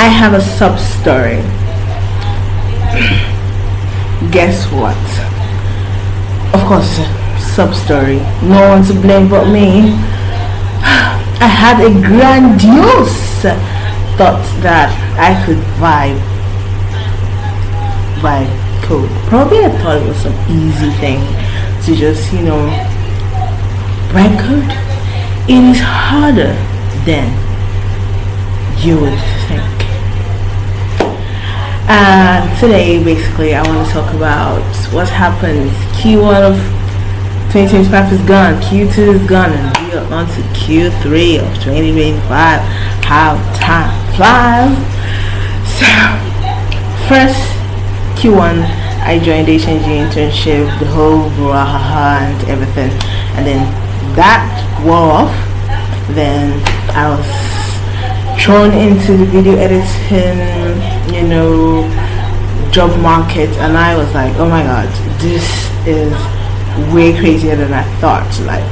I have a sub story. Guess what? Of course, sub story. No one to blame but me. I had a grandiose thought that I could vibe code. Probably I thought it was some easy thing to just, write code. It is harder than you would think. Today, basically, I want to talk about what happens. Q1 of 2025 is gone, Q2 is gone, and we are on to Q3 of 2025. How time flies. So, first, Q1, I joined HNG internship, the whole brouhaha and everything, and then that wore off. Then I was thrown into the video editing, job market, and I was like, oh my god, this is way crazier than I thought. Like,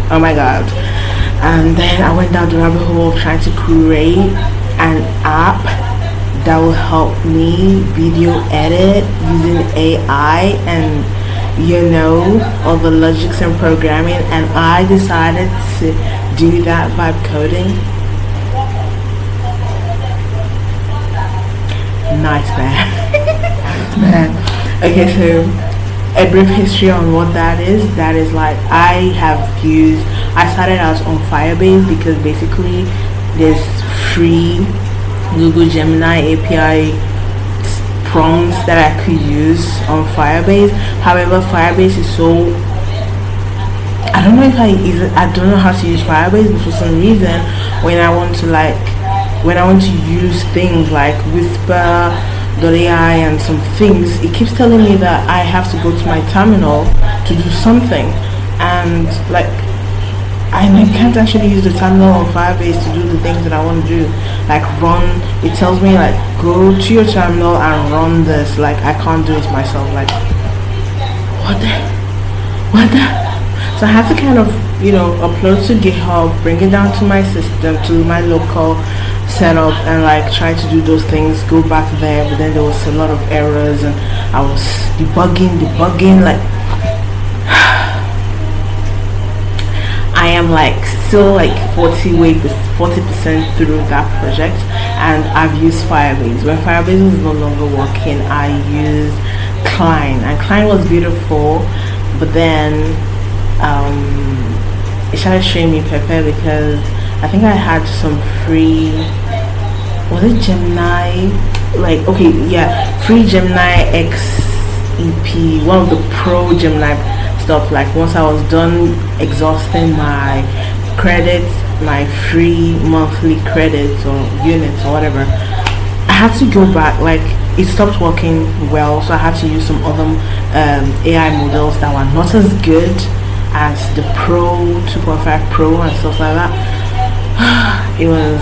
oh my god. And then I went down the rabbit hole of trying to create an app that will help me video edit using AI and all the logics and programming, and I decided to do that vibe coding. Nightmare. Okay, so a brief history on what that is. That is like I started out on Firebase because basically there's free Google Gemini API prompts that I could use on Firebase. However, Firebase is so, I don't know how to use Firebase, but for some reason when I want to use things like Whisper.ai and some things, it keeps telling me that I have to go to my terminal to do something, and I can't actually use the terminal on Firebase to do the things that I want to do, like run. It tells me like go to your terminal and run this. Like I can't do it myself. Like what the? So I have to kind of upload to GitHub, bring it down to my system, to my local setup, and like try to do those things. Go back there, but then there was a lot of errors, and I was debugging like. I am still 40% through that project, and I've used Firebase. When Firebase was no longer working, I used Klein, and Klein was beautiful, but then it started showing me Pepe because I think I had some free, was it Gemini? Free Gemini XEP, one of the pro Gemini stuff. Like once I was done exhausting my credits, my free monthly credits or units or whatever, I had to go back. Like it stopped working well, so I had to use some other AI models that were not as good as the Pro 2.5 Pro and stuff like that. It was,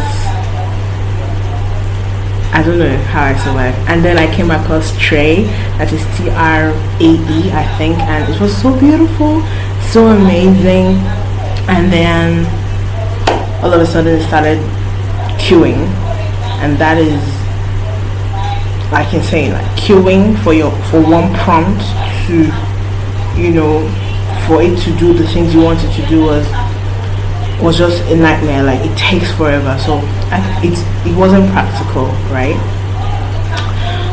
I don't know how I survived. And then I came across Trey, that is TRAE I think, and it was so beautiful, so amazing. And then all of a sudden it started queuing, and that is, I can say, like queuing for one prompt to for it to do the things you wanted to do was just a nightmare. Like it takes forever, so it wasn't practical, right?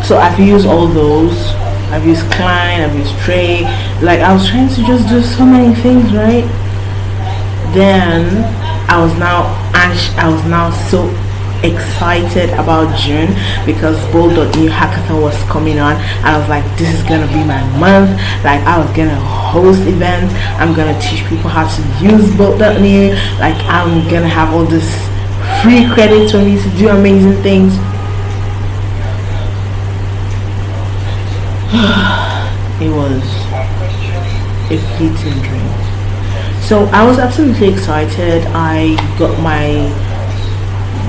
So I've used all those. I've used Klein, I've used Trey. Like I was trying to just do so many things, right? Then I was now so excited about June because Bolt.new Hackathon was coming on. I was like, this is gonna be my month. Like I was gonna host events, I'm gonna teach people how to use Bolt.new, like I'm gonna have all this free credits for me to do amazing things. It was a fleeting dream. So I was absolutely excited. I got my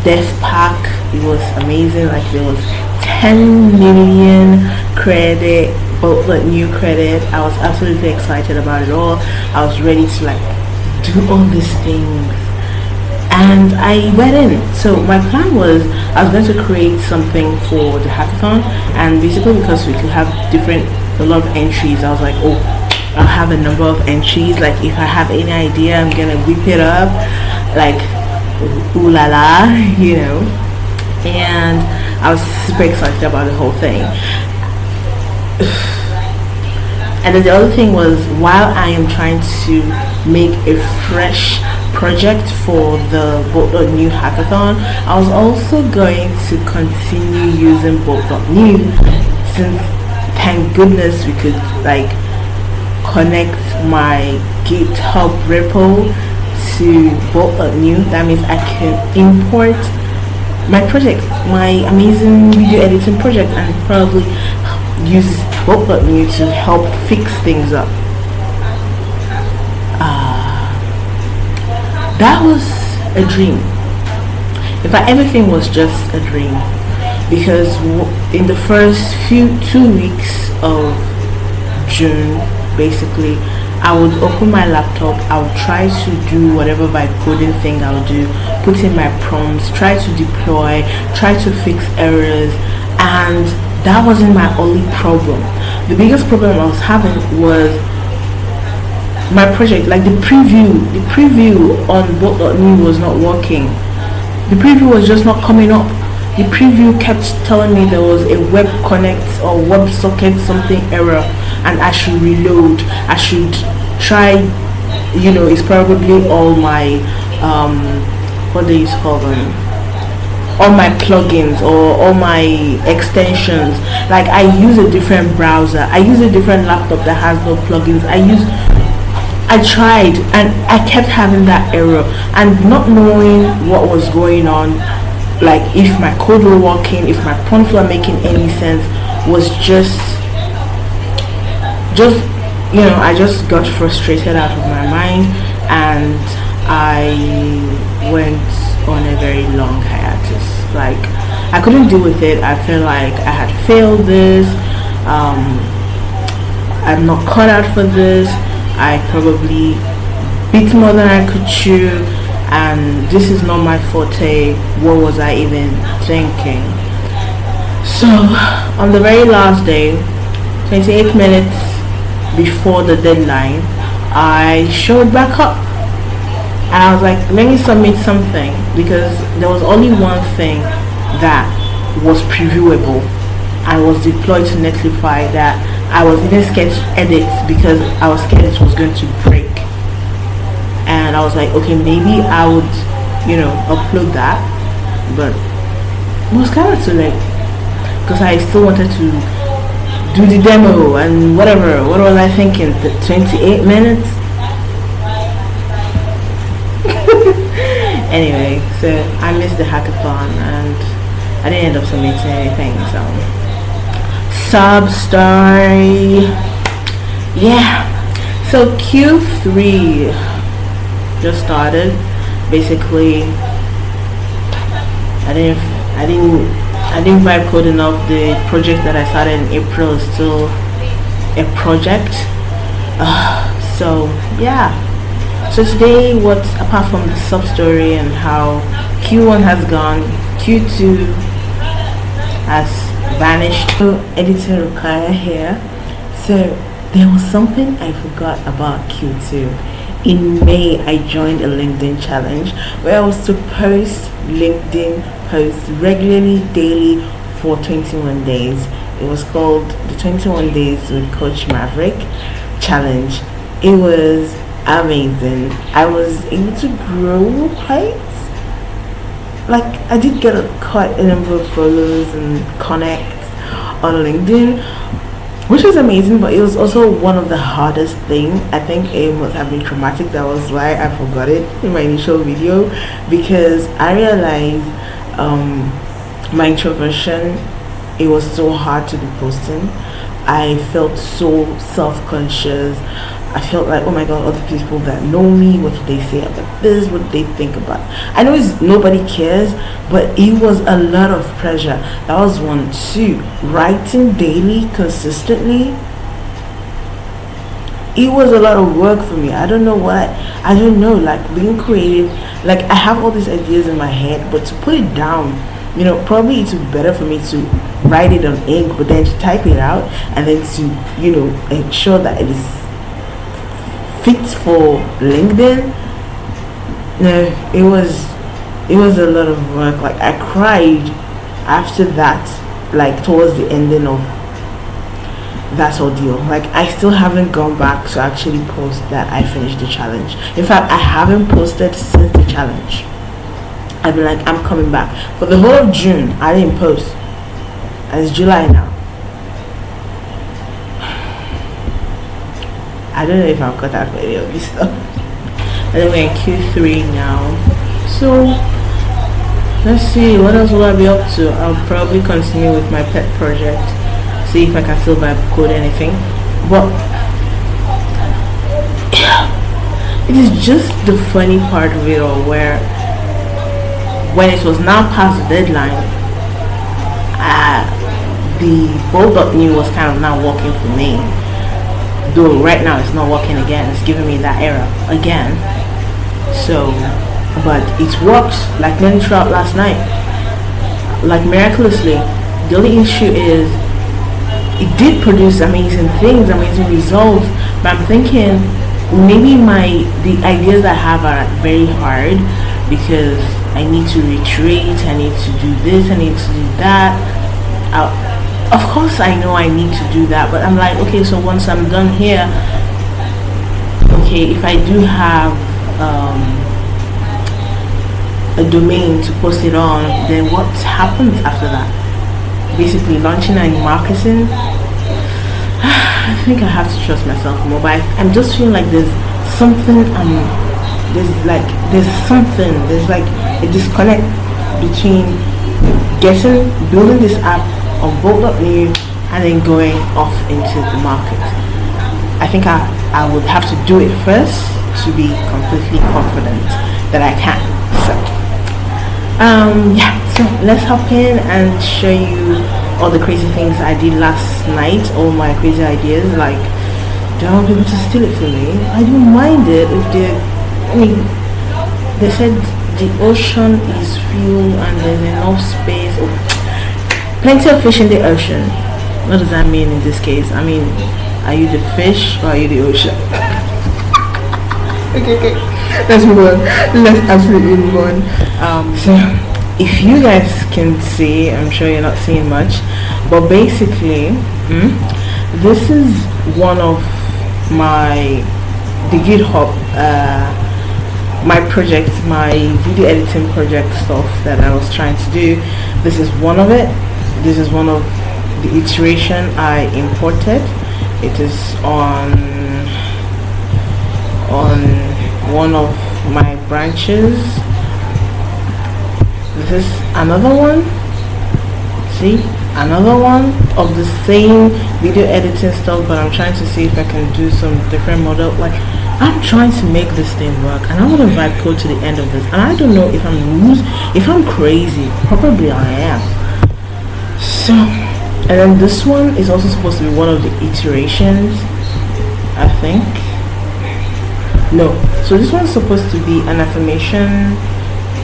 dev pack. It was amazing. Like there was 10 million credit, Bolt.new credit. I was absolutely excited about it all. I was ready to like do all these things, and I went in. So my plan was I was going to create something for the hackathon, and basically because we could have a lot of entries, I was like, oh, I'll have a number of entries. Like if I have any idea, I'm gonna whip it up, like ooh la la, And I was super excited about the whole thing. And then the other thing was, while I am trying to make a fresh project for the Bolt.new hackathon, I was also going to continue using Bolt.new, since thank goodness we could like connect my GitHub repo to Bolt.new. That means I can import my project, my amazing video editing project, and probably use Bolt.new to help fix things up. That was a dream. In fact, everything was just a dream, because in the first 2 weeks of June, basically, I would open my laptop, I would try to do whatever vibe coding thing I would do, put in my prompts, try to deploy, try to fix errors, and that wasn't my only problem. The biggest problem I was having was my project, like the preview on Bolt.new was not working. The preview was just not coming up. The preview kept telling me there was a web connect or web socket something error, and I should reload. I should try, it's probably all my what do you call them? All my plugins or all my extensions. Like I use a different browser. I use a different laptop that has no plugins. I tried, and I kept having that error, and not knowing what was going on, like if my code were working, if my prompts were making any sense, was just I just got frustrated out of my mind, and I went on a very long hiatus. Like I couldn't deal with it. I felt like I had failed this. I'm not cut out for this. I probably bit more than I could chew, and this is not my forte. What was I even thinking? So on the very last day, 28 minutes before the deadline, I showed back up, and I was like, let me submit something, because there was only one thing that was previewable and was deployed to Netlify that I was even scared to edit, because I was scared it was going to break. And I was like, okay, maybe I would upload that, but it was kind of too late, because I still wanted to do the demo and whatever. What was I thinking? The 28 minutes? Anyway, so I missed the hackathon, and I didn't end up submitting anything, so sub story. Yeah, so Q3 just started. Basically, I didn't vibe code enough. The project that I started in April is still a project. So yeah. So today, apart from the sub story and how Q1 has gone, Q2 has vanished. So editor Rukaya here. So there was something I forgot about Q2. In May, I joined a LinkedIn challenge where I was to post LinkedIn posts regularly, daily for 21 days. It was called the 21 Days with Coach Maverick Challenge. It was amazing. I was able to grow quite. Like I did get quite a number of follows and connects on LinkedIn, which was amazing, but it was also one of the hardest thing. I think it must have been traumatic. That was why I forgot it in my initial video, because I realized my introversion, it was so hard to be posting. I felt so self-conscious. I felt like, oh my god, other people that know me, what do they say about this, what do they think about? I know nobody cares, but it was a lot of pressure. That was one. Two, writing daily consistently, it was a lot of work for me. I don't know what, I don't know, like being creative, like I have all these ideas in my head, but to put it down, probably it's better for me to write it on ink, but then to type it out and then to, ensure that it is fit for LinkedIn. No, it was a lot of work. Like I cried after that, like towards the ending of that ordeal. Like I still haven't gone back to actually post that I finished the challenge. In fact, I haven't posted since the challenge. I've been like, I'm coming back. For the whole of June, I didn't post. And it's July now. I don't know if I'll cut out any of this stuff. And then we're in Q3 now. So let's see, what else will I be up to? I'll probably continue with my pet project. See if I can still vibe code anything. But it is just the funny part of it all, where when it was now past the deadline, the Bolt.new was kind of now working for me. Though right now it's not working again. It's giving me that error again. So, but it works like nearly throughout last night. Like miraculously. The only issue is it did produce amazing things, amazing results. But I'm thinking maybe the ideas I have are very hard because I need to reiterate, I need to do this, I need to do that. Of course I know I need to do that, but I'm like, okay, so once I'm done here, okay, if I do have a domain to post it on, then what happens after that? Basically launching and marketing. I think I have to trust myself more, but I'm just feeling like there's something, there's like a disconnect between building this app on Bolt.new and then going off into the market. I think I would have to do it first to be completely confident that I can. So so let's hop in and show you all the crazy things I did last night, all my crazy ideas. Like, don't want people to steal it from me. I don't mind it if they said the ocean is fuel and there's enough space. Plenty of fish in the ocean. What does that mean in this case? I mean, are you the fish or are you the ocean? okay. Let's move on. Let's absolutely move on. So if you guys can see, I'm sure you're not seeing much, but basically, this is one of the GitHub, my project, my video editing project stuff that I was trying to do. This is one of it. This is one of the iteration I imported. It is on one of my branches. This is another one. See, another one of the same video editing stuff, but I'm trying to see if I can do some different model. Like, I'm trying to make this thing work, and I want to vibe code to the end of this, and I don't know if I'm crazy. Probably I am. So, and then this one is also supposed to be one of the iterations, I think. No, so this one's supposed to be an affirmation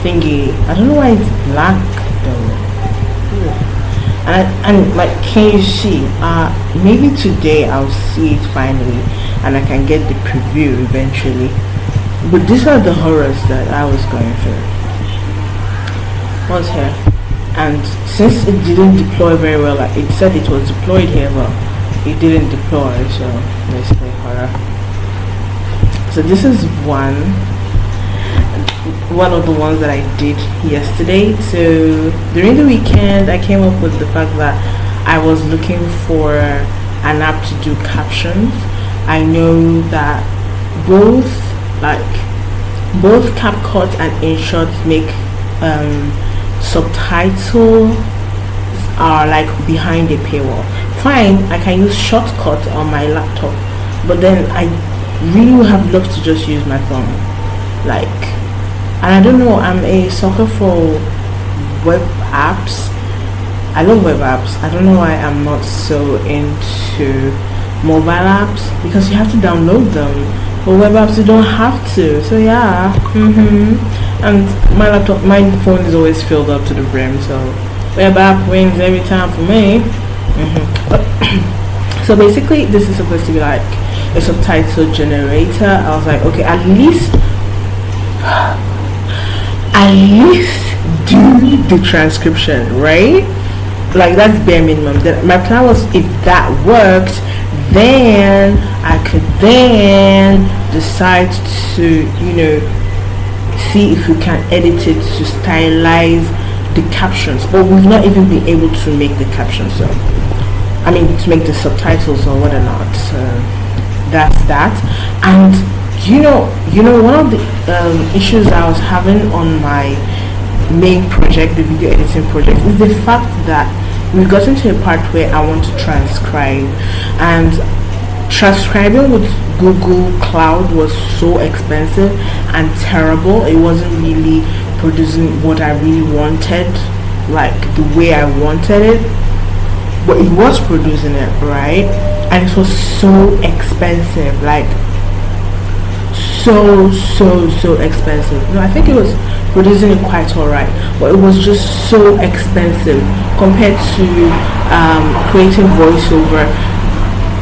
thingy. I don't know why it's black though. And like, can you see? Maybe today I'll see it finally, and I can get the preview eventually. But these are the horrors that I was going through. What's here? And since it didn't deploy very well, like it said it was deployed here, but it didn't deploy. So basically horror. So this is one of the ones that I did yesterday. So during the weekend I came up with the fact that I was looking for an app to do captions. I know that both CapCut and InShot make subtitles are like behind a paywall. Fine, I can use Shortcut on my laptop, but then I really would have loved to just use my phone. Like, and I don't know, I'm a sucker for web apps. I love web apps. I don't know why I'm not so into mobile apps because you have to download them. But web apps you don't have to. So yeah. And my phone is always filled up to the brim. So web app wins every time for me. So basically, this is supposed to be like a subtitle generator. I was like, okay, at least do the transcription, right? Like that's bare minimum. My plan was, if that worked, then I could then decide to, see if we can edit it to stylize the captions. But we've not even been able to make the captions, so I mean to make the subtitles or whatnot. So that's that. And one of the issues I was having on my main project, the video editing project, is the fact that we've gotten to a part where I want to transcribe, and transcribing with Google Cloud was so expensive and terrible. It wasn't really producing what I really wanted, like the way I wanted it, but it was producing it, right? And it was so expensive, like so expensive. I think it was producing it quite alright, but it was just so expensive compared to creating voiceover.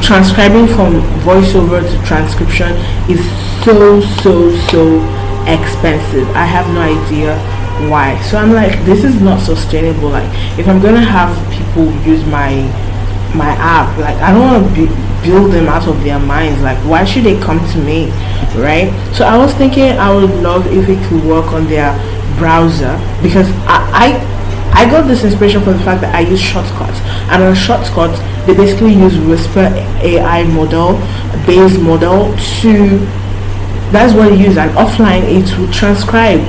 Transcribing from voiceover to transcription is so expensive. I have no idea why. So I'm like, this is not sustainable. Like, if I'm gonna have people use my app, like I don't want to build them out of their minds. Like, why should they come to me, right? So I was thinking I would love if it could work on their browser, because I got this inspiration from the fact that I use shortcuts, and on shortcuts they basically use Whisper AI model, base model to, that's what you use, and offline it will transcribe.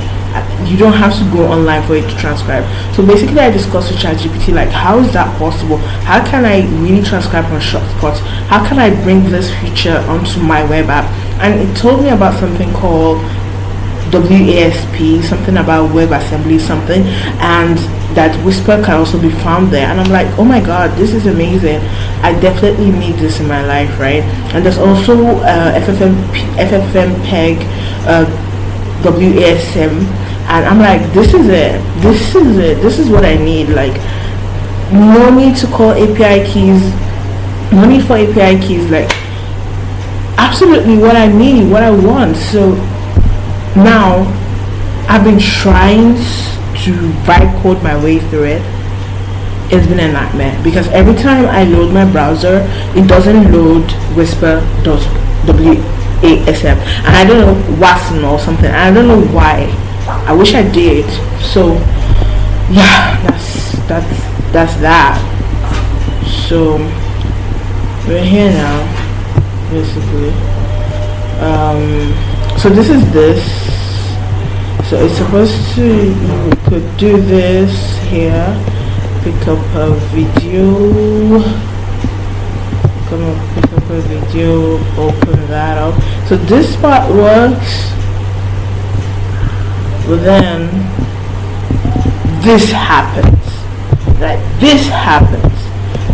You don't have to go online for it to transcribe. So basically I discussed with ChatGPT, like, how is that possible? How can I really transcribe on shortcuts? How can I bring this feature onto my web app? And it told me about something called WASP, something about WebAssembly something, and that Whisper can also be found there. And I'm like, oh my god, this is amazing. I definitely need this in my life, right? And there's also FFmpeg, WASM, and I'm like, this is it, this is what I need. Like, no need to call API keys, no need for API keys, like absolutely what I need, what I want. So now I've been trying to vibe code my way through it. It's been a nightmare because every time I load my browser, it doesn't load Whisper.wasm, and I don't know, WASM or something. I don't know why. I wish I did. So yeah, that's that. So we're here now, basically. So this is this. So it's supposed to, you could do this here, pick up a video, pick up a video, open that up. So this part works, but then this happens. Like, this happens.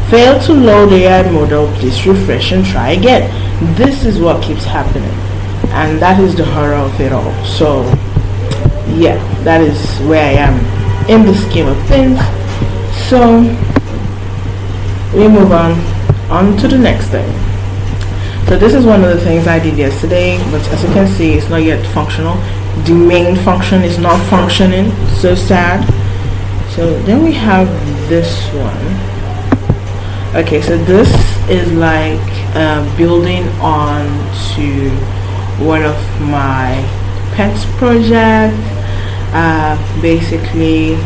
Fail to load AI model, please refresh and try again. This is what keeps happening, and that is the horror of it all. So yeah, that is where I am in the scheme of things. So we move on to the next thing. So this is one of the things I did yesterday, but as you can see, it's not yet functional. The main function is not functioning. So sad. So then we have this one. Okay, so this is like building on to one of my pets project. Basically,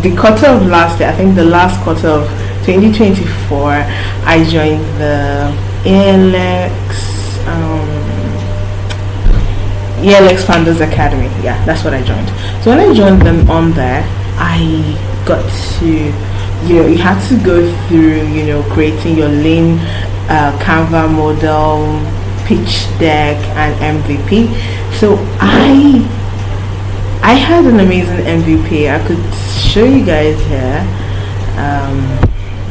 the quarter of last year, I think the last quarter of 2024, I joined the ELX Founders Academy. Yeah, that's what I joined. So when I joined them on there, I got to, you have to go through, creating your lean Canva model, pitch deck, and MVP. So I had an amazing MVP. I could show you guys here.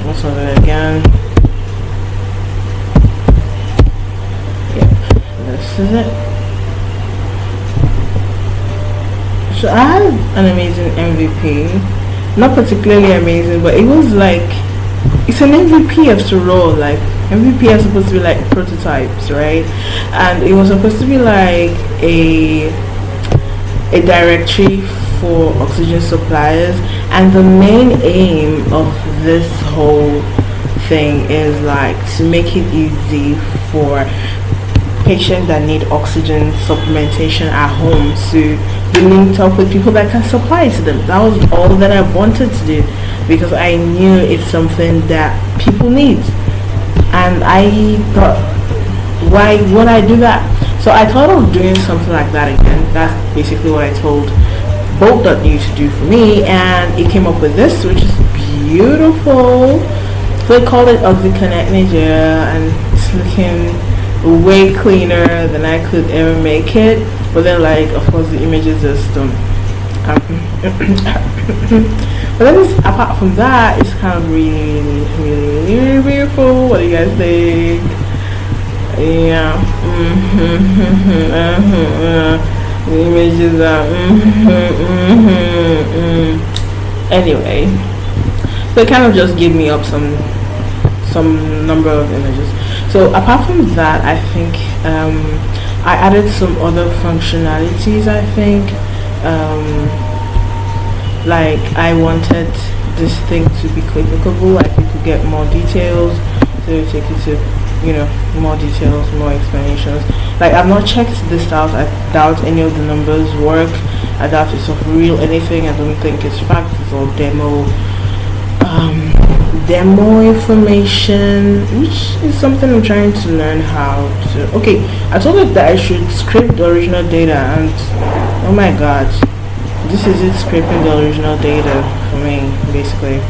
What's on it again? Yep, this is it. So I had an amazing MVP. Not particularly amazing, but it was like, it's an MVP after all. Like, MVP are supposed to be like prototypes, right? And it was supposed to be like a directory for oxygen suppliers, and the main aim of this whole thing is like to make it easy for patients that need oxygen supplementation at home to be linked up with people that can supply it to them. That was all that I wanted to do, because I knew it's something that people need, and I thought, why would I do that? So I thought of doing something like that again. That's basically what I told Bolt.new to do for me, and it came up with this, which is beautiful. So they called it OxyConnect Nigeria, and it's looking way cleaner than I could ever make it. But then, like, of course, the images just but then apart from that, it's kind of really beautiful. What do you guys think? Yeah. The images are anyway, so it kind of just gave me up some number of images. So apart from that, I think I added some other functionalities. I think like I wanted this thing to be clickable, like you could get more details, so it take you to, you know, more details, more explanations. Like, I've not checked this out. I doubt any of the numbers work. I doubt it's of real anything. I don't think it's facts. It's all demo information, which is something I'm trying to learn how to. Okay, I told it that I should scrape the original data, and oh my god, this is it, scraping the original data for me, basically.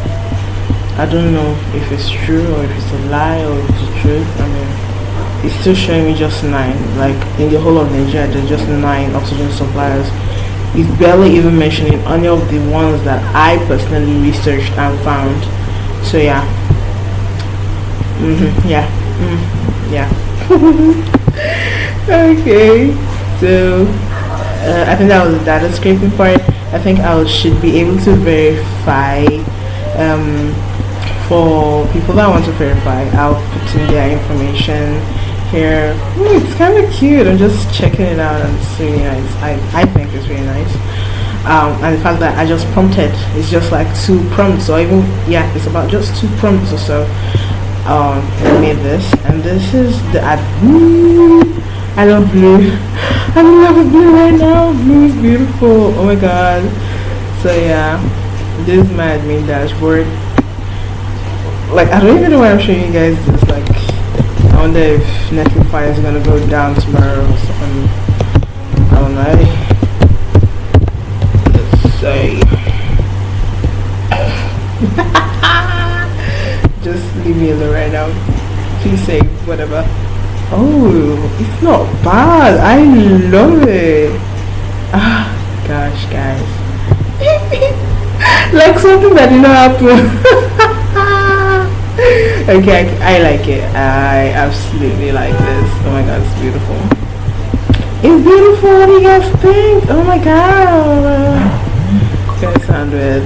I don't know if it's true or if it's a lie or if it's the truth. I mean, it's still showing me just 9. Like, in the whole of Nigeria, there's just 9 oxygen suppliers. It's barely even mentioning any of the ones that I personally researched and found. So yeah. Yeah. Okay. So I think that was the data scraping part. I think I should be able to verify. For people that want to verify, I'll put in their information here. It's kind of cute. I'm just checking it out, and it's really nice. I think it's really nice. And the fact that I just prompted, it's just like 2 prompts, or even, yeah, it's about just 2 prompts or so. I made this, and this is the blue. I love blue. I'm in love with blue right now. Blue is beautiful. Oh my god. So yeah, this is my admin dashboard. Like, I don't even know why I'm showing you guys this. Like, I wonder if Netflix is gonna go down tomorrow or something. I don't know. Let's say. Just leave me alone right now. Please save whatever. Oh, it's not bad. I love it. Ah, gosh, guys. Like something that did not happen. Okay, I like it. I absolutely like this. Oh my god, it's beautiful. It's beautiful. What do you guys think? Oh my god. Guys, 100.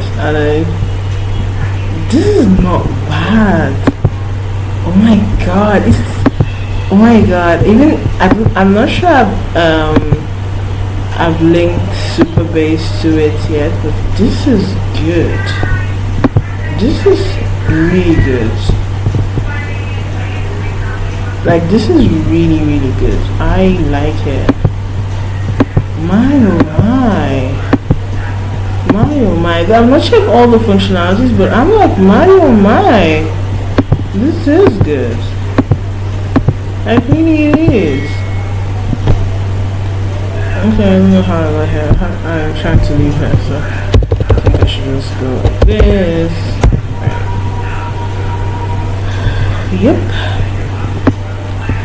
This is not bad. Oh my god. Oh my god. Even I'm not sure I've linked Superbase to it yet, but this is good. This is really good. Like, this is really good. I like it. My oh my. I'm not sure of all the functionalities, but I'm like, my oh my. This is good. Like, really it is. Okay, I don't know how I got here. I'm trying to leave her, so I think I should just go like this. Yep.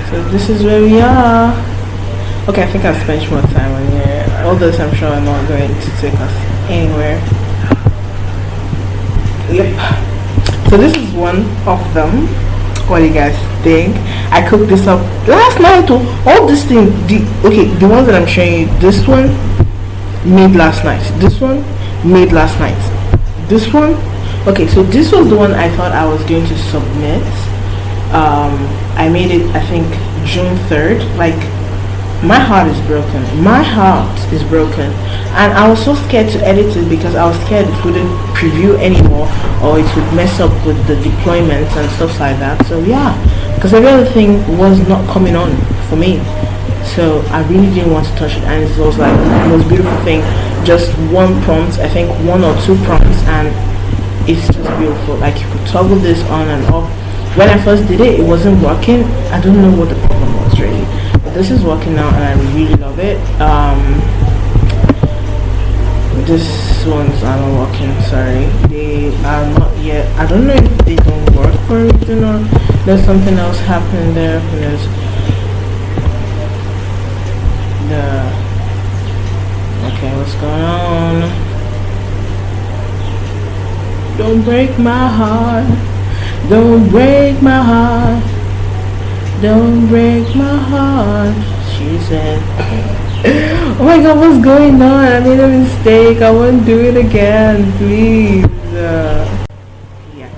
So this is where we are. Okay, I think I've spent more time on here. All this I'm sure I'm not going to take us anywhere. Yep. So this is one of them. What do you guys think? I cooked this up last night. Oh, all this thing. The ones that I'm showing you. This one made last night. This one made last night. This one. Okay, so this was the one I thought I was going to submit. I made it, I think, June 3rd. Like, my heart is broken. My heart is broken. And I was so scared to edit it because I was scared it wouldn't preview anymore or it would mess up with the deployment and stuff like that. So yeah, because every other thing was not coming on for me. So I really didn't want to touch it, and it was like the most beautiful thing. Just one prompt, I think one or two prompts, and it's just beautiful. Like, you could toggle this on and off. When I first did it, it wasn't working. I don't know what the problem was really. This is working now and I really love it. This ones are not working, sorry. They are not yet. I don't know if they don't work for a reason or there's something else happening there. Who knows? Okay, what's going on? Don't break my heart. Don't break my heart. Don't break my heart, she said. Oh my god, what's going on? I made a mistake. I won't do it again, please. Yeah.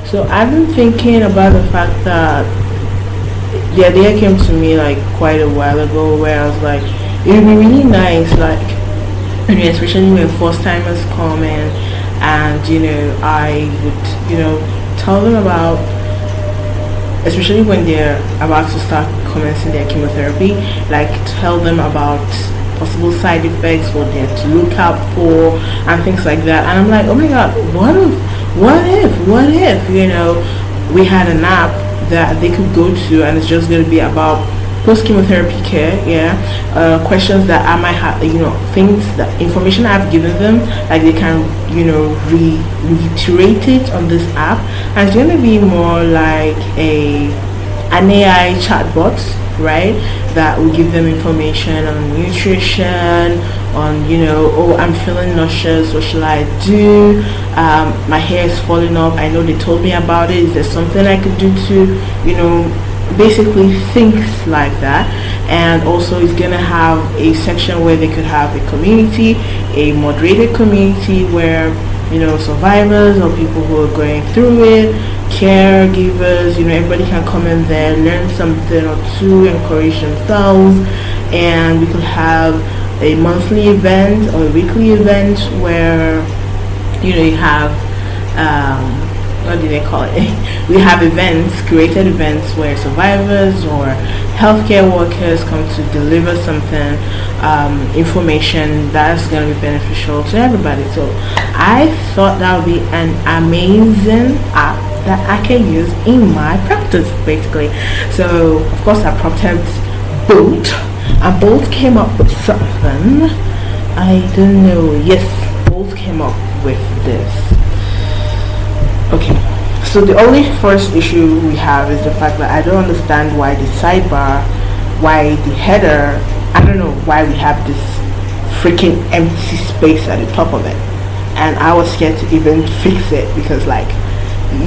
So I've been thinking about the fact that the idea came to me like quite a while ago, where I was like, it would be really nice, like, especially when first timers come in, and I would tell them about, especially when they're about to start commencing their chemotherapy, like tell them about possible side effects, what they're to look out for and things like that. And I'm like, oh my god, what if we had an app that they could go to, and it's just going to be about post-chemotherapy care, questions that I might have, things that information I've given them, like they can reiterate it on this app, and it's going to be more like an AI chatbot, right, that will give them information on nutrition, on oh, I'm feeling nauseous, what should I do, my hair is falling off, I know they told me about it, is there something I could do to basically things like that. And also it's gonna have a section where they could have a community, a moderated community where survivors or people who are going through it, caregivers, everybody can come in there, learn something or two, encourage themselves. And we could have a monthly event or a weekly event where you have what do they call it? We have events, created events where survivors or healthcare workers come to deliver something, information that's going to be beneficial to everybody. So I thought that would be an amazing app that I can use in my practice, basically. So of course I prompted Bolt, and Bolt came up with something. I don't know. Yes, Bolt came up with this. Okay, so the only first issue we have is the fact that I don't understand why the sidebar, why the header, I don't know why we have this freaking empty space at the top of it. And I was scared to even fix it because, like,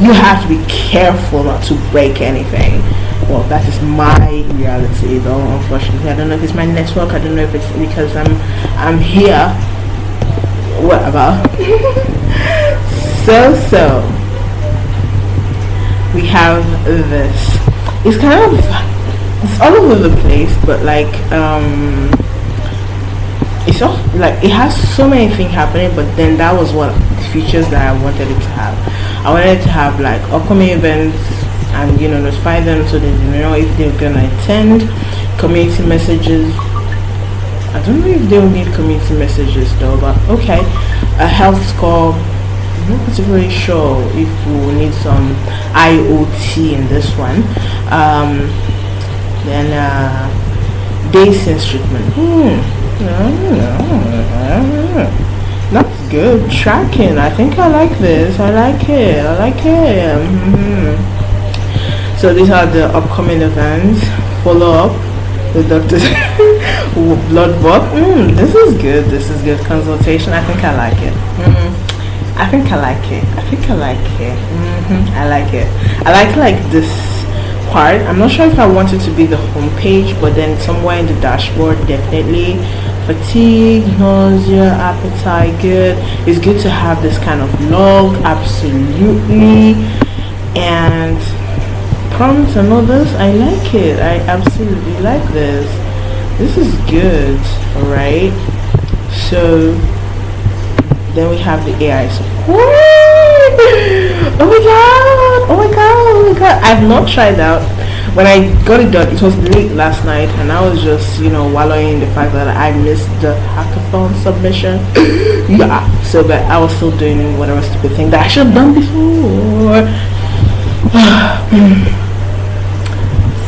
you have to be careful not to break anything. Well, that is my reality though, unfortunately. I don't know if it's my network, I don't know if it's because I'm here, whatever. so we have this. It's all over the place, but like it's all like it has so many things happening. But then that was what the features that I wanted it to have. I wanted it to have like upcoming events and notify them so they know if they're gonna attend. Community messages. I don't know if they'll need community messages though, but okay. A health score. I'm not particularly sure if we will need some IoT in this one. Then day since treatment. That's good. Tracking. I think I like this. I like it. So these are the upcoming events. Follow up with doctors. Blood work. This is good. Consultation. I think I like it. I think I like it. I think I like it. I like it. I like this part. I'm not sure if I want it to be the home page, but then somewhere in the dashboard, definitely. Fatigue, nausea, appetite, good. It's good to have this kind of log, absolutely. And prompts and all this, I like it. I absolutely like this. This is good. Alright. So then we have the AI support. Oh my god! Oh my god! Oh my god! I've not tried out. When I got it done, it was late last night, and I was just, wallowing in the fact that I missed the hackathon submission. Yeah. So, but I was still doing whatever stupid thing that I should have done before.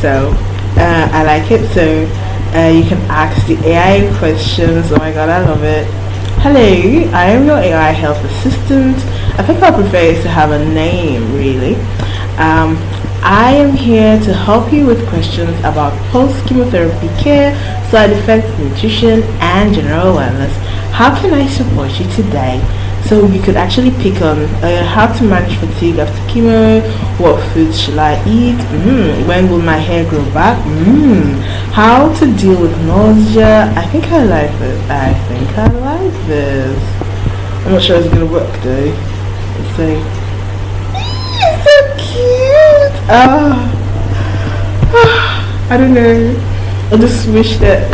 So, I like it. So, you can ask the AI questions. Oh my god, I love it. Hello, I am your AI health assistant. I think I prefer it to have a name, really. I am here to help you with questions about post-chemotherapy care, side effects, nutrition, and general wellness. How can I support you today? So you could actually pick on how to manage fatigue after chemo, what foods should I eat, when will my hair grow back, how to deal with nausea. I think I like this. I'm not sure it's gonna work though. Let's see. It's so cute. I don't know. I just wish that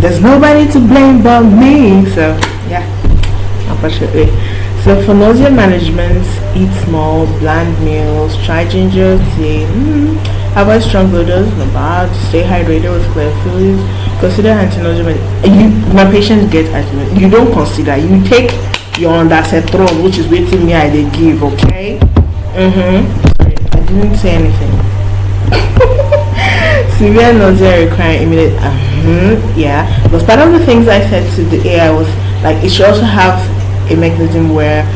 there's nobody to blame but me. So yeah, unfortunately. So for nausea management, eat small, bland meals, try ginger tea, avoid strong odors, no bad, stay hydrated with clear fluids, consider anti-nausea my patients get anti-nausea. You don't consider, you take your ondansetron, which is waiting me I they give, okay? Sorry, I didn't say anything. Severe nausea requiring immediate yeah. But part of the things I said to the AI was like it should also have a mechanism where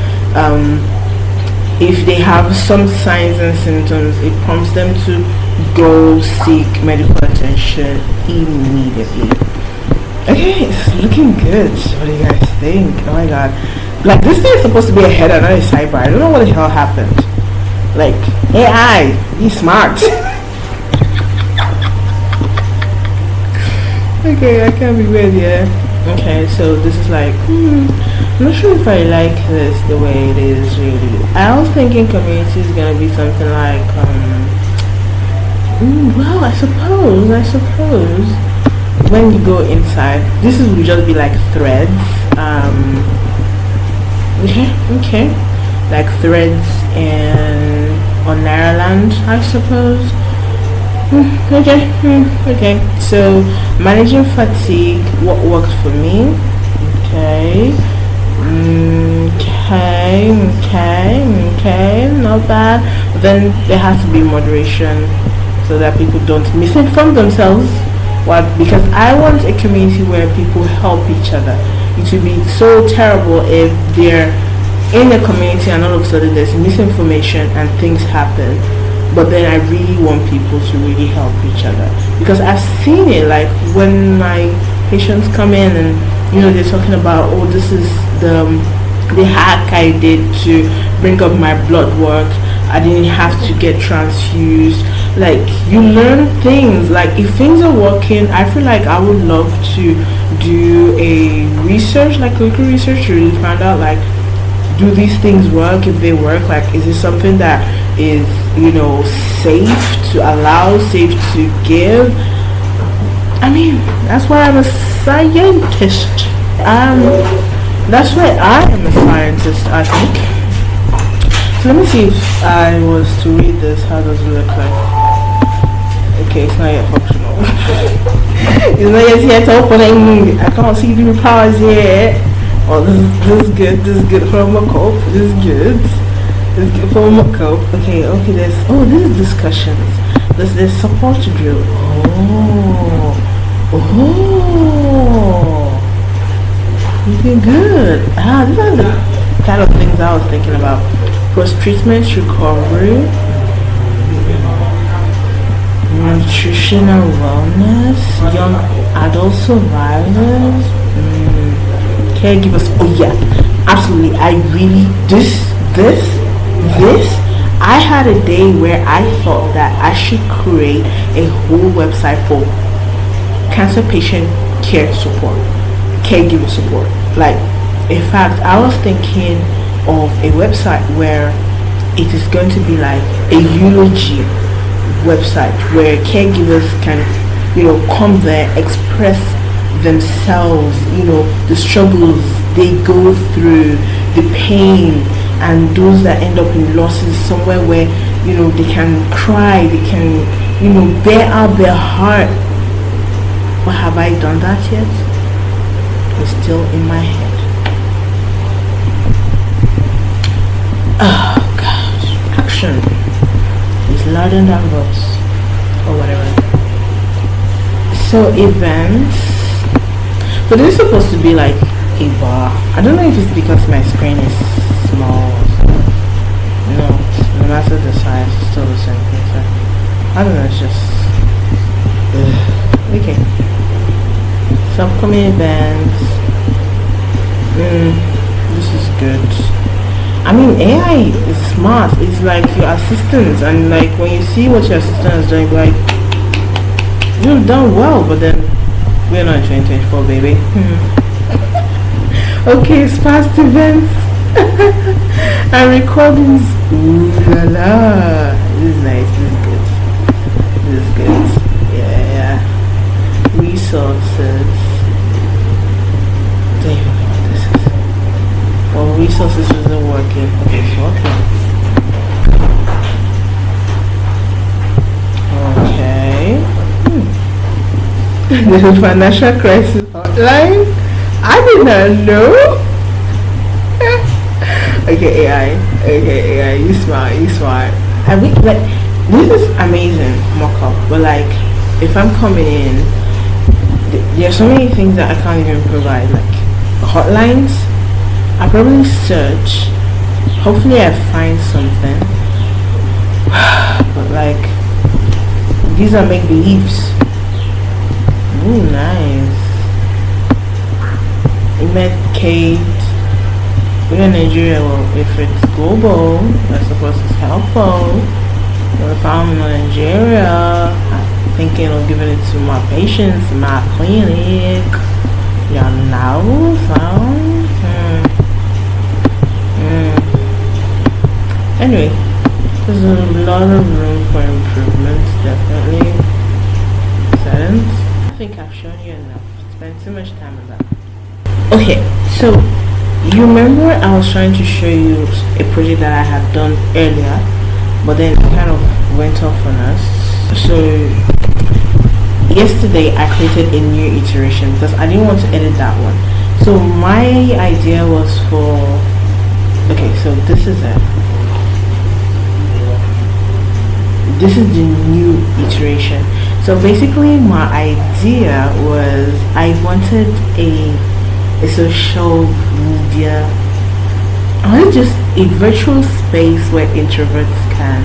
if they have some signs and symptoms, it prompts them to go seek medical attention immediately. Okay, it's looking good. What do you guys think? Oh my god. Like this thing is supposed to be a header, not a sidebar. I don't know what the hell happened. Like, AI, be smart. Okay, I can't be weird, yeah. Okay, so this is like, I'm not sure if I like this the way it is really. I was thinking community is gonna be something like, well, I suppose when you go inside, this will just be like threads. Okay, like threads on Nairaland, I suppose. Okay. So managing fatigue, what worked for me? Okay, not bad. But then there has to be moderation so that people don't misinform themselves. Because I want a community where people help each other. It would be so terrible if they're in a community and all of a sudden there's misinformation and things happen. But then I really want people to really help each other, because I've seen it, like when my patients come in and they're talking about, oh, this is the hack I did to bring up my blood work, I didn't have to get transfused. Like, you learn things. Like, if things are working, I feel like I would love to do a research, like clinical research, to really find out, like, do these things work? If they work, like, is it something that is safe to allow, safe to give? I mean, that's why I'm a scientist. That's why I am a scientist, I think. So let me see if I was to read this. How does it look like? Okay, it's not yet functional. It's not yet opening. I can't see the powers yet. Oh, this is good. This is good for my cope. This is good. This is good for my cope. Okay. This is discussions. This is support drill. Looking good. These are the kind of things I was thinking about. Post-treatment recovery, nutritional wellness, young adult survivors. caregivers. Oh yeah, absolutely. I really this. I had a day where I thought that I should create a whole website for cancer patient care support, caregiver support. Like, in fact, I was thinking of a website where it is going to be like a eulogy website where caregivers can, come there, express themselves, the struggles they go through, the pain, and those that end up in losses, somewhere where, they can cry, they can, bear out their heart. But have I done that yet? It's still in my head. Oh gosh. Action is louder than words, or whatever. So events. So this is supposed to be like a bar. I don't know if it's because my screen is small. No matter the size, it's still the same thing. So I don't know. It's just okay. So upcoming events. This is good. I mean, AI is smart. It's like your assistant, and like when you see what your assistant is doing, like you've done well. But then we're not in 2024, baby. Okay, it's past events and recordings. Ooh la la! This is nice. This is good. This is good. Yeah. Resources. Don't even know what this is. Well, resources isn't working. Okay, it's working. Okay. The financial crisis hotline. I did not know. Okay, AI, you smart. I mean, like, this is amazing mock-up, but like, if I'm coming in, there's so many things that I can't even provide, like hotlines. I probably search. Hopefully, I find something. But like, these are make-believes. Ooh, nice. Medcade. We're in Nigeria. Well, if it's global, I suppose it's helpful. But if I'm in Nigeria, I'm thinking of giving it to my patients in my clinic. Yeah, now, Anyway, there's a lot of room for improvement, definitely. Settings. I think I've shown you enough. Spend too much time on that. Okay, so you remember I was trying to show you a project that I had done earlier, but then it kind of went off on us. So yesterday I created a new iteration because I didn't want to edit that one. So my idea was for, okay, so this is it. This is the new iteration. So basically my idea was I wanted a social media, I wanted just a virtual space where introverts can,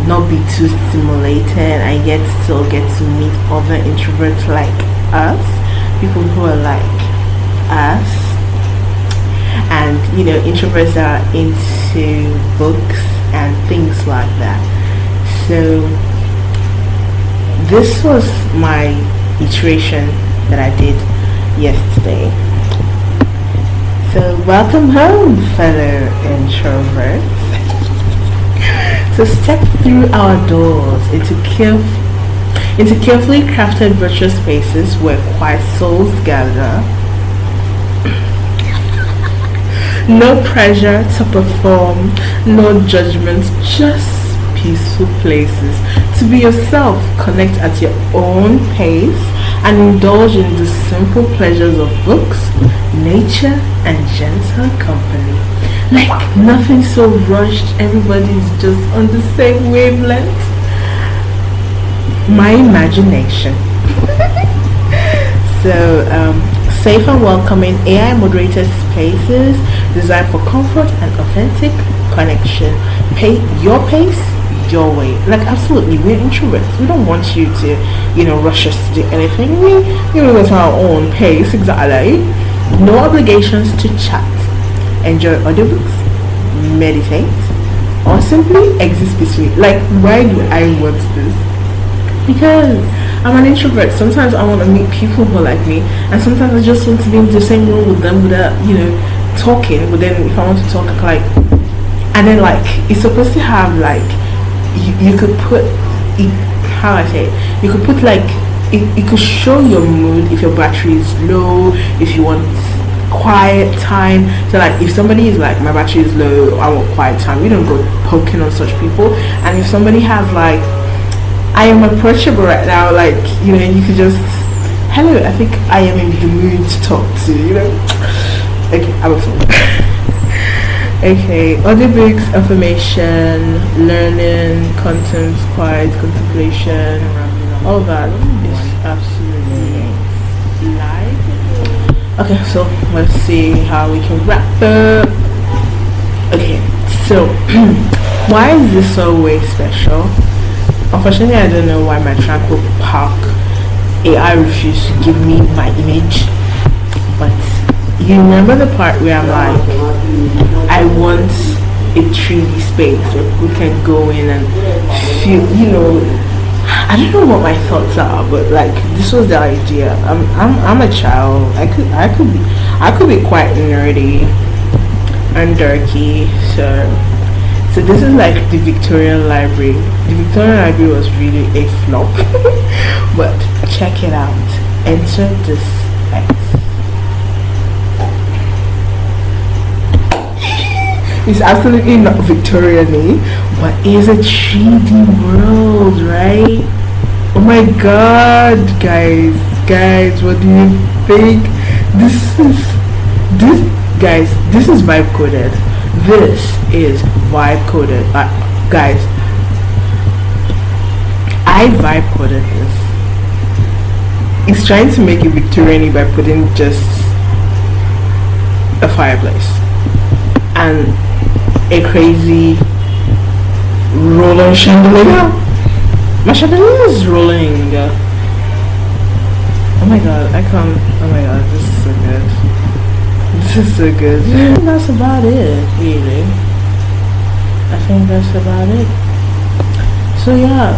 not be too stimulated and yet still get to meet other introverts like us, people who are like us, and introverts that are into books and things like that. So this was my iteration that I did yesterday. So welcome home, fellow introverts. So step through our doors into carefully crafted virtual spaces where quiet souls gather. No pressure to perform, no judgments, just peaceful places to be yourself, connect at your own pace, and indulge in the simple pleasures of books, nature, and gentle company. Like nothing so rushed, everybody's just on the same wavelength. My imagination. So safe and welcoming AI moderated spaces designed for comfort and authentic connection. Pay your pace, your way. Like absolutely, we're introverts. We don't want you to, rush us to do anything. We go at our own pace, exactly. No obligations to chat. Enjoy audiobooks, meditate, or simply exist peacefully. Like, why do I want this? Because I'm an introvert. Sometimes I want to meet people who are like me, and sometimes I just want to be in the same room with them without, talking. But then if I want to talk, like, and then like it's supposed to have like you could put it, how I say it, you could put like it could show your mood if your battery is low, if you want quiet time. So like if somebody is like, my battery is low, I want quiet time, you don't go poking on such people. And if somebody has like, I am approachable right now, like, you could just, hello, I think I am in the mood to talk to, okay, I'm a fool. Okay, audiobooks, affirmation, learning, content, quiet, contemplation, all that is absolutely live. Okay, so let's see how we can wrap up. Okay, so why is this always special? Unfortunately, I don't know why my tranquil park AI refused to give me my image, but you remember the part where I'm like, I want a 3D space where we can go in and feel, I don't know what my thoughts are, but like this was the idea. I'm a child. I could be quite nerdy and dorky. So this is like the Victorian Library. The Victorian Library was really a flop, but check it out. Enter this space. It's absolutely not Victorian-y, but it's a 3D world, right? Oh my god, guys, what do you think? This is vibe coded. This is vibe coded. Guys, I vibe coded this. It's trying to make it Victorian-y by putting just a fireplace and a crazy rolling chandelier. My chandelier is rolling. Oh my god, I can't. Oh my god, this is so good. This is so good. That's about it, really. I think that's about it. So yeah,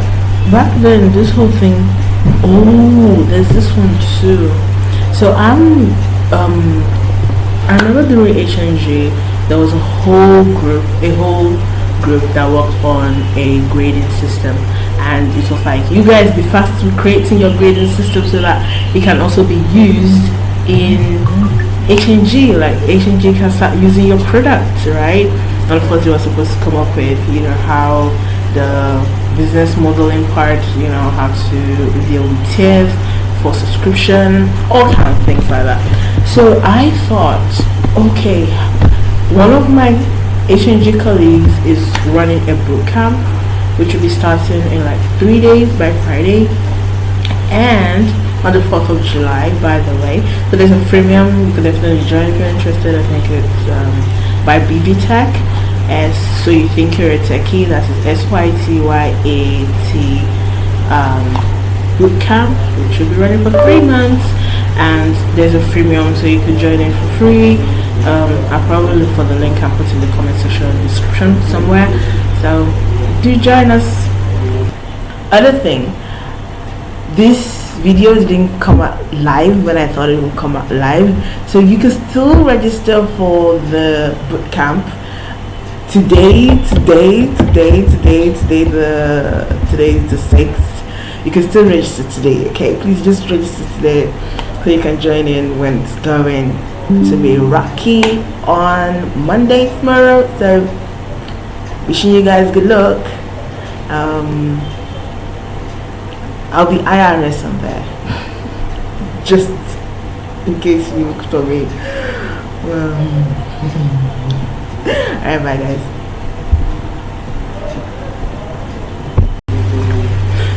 back then this whole thing. Oh, there's this one too. So I remember during HNG there was a whole group that worked on a grading system, and it was like, you guys be fast with creating your grading system so that it can also be used in HNG, like HNG can start using your product, right? And of course you were supposed to come up with how the business modeling part, how to deal with tiers for subscription, all kinds of things like that. So I thought, okay, one of my HNG colleagues is running a bootcamp, which will be starting in like 3 days by Friday, and on the 4th of July, by the way. So there's a freemium, you can definitely join if you're interested. I think it's by BV Tech. And so you think you're a techie, that is SYTYAT bootcamp, which will be running for 3 months, and there's a freemium, so you can join in for free. I'll probably look for the link and put in the comment section description somewhere, so do join us. Other thing, this video didn't come out live when I thought it would come out live, so you can still register for the bootcamp. Today is the 6th. You can still register today, okay? Please just register today so you can join in when it's going to be rocky on Monday tomorrow. So wishing you guys good luck. I'll be IRS on there just in case you look for me. Alright, bye guys.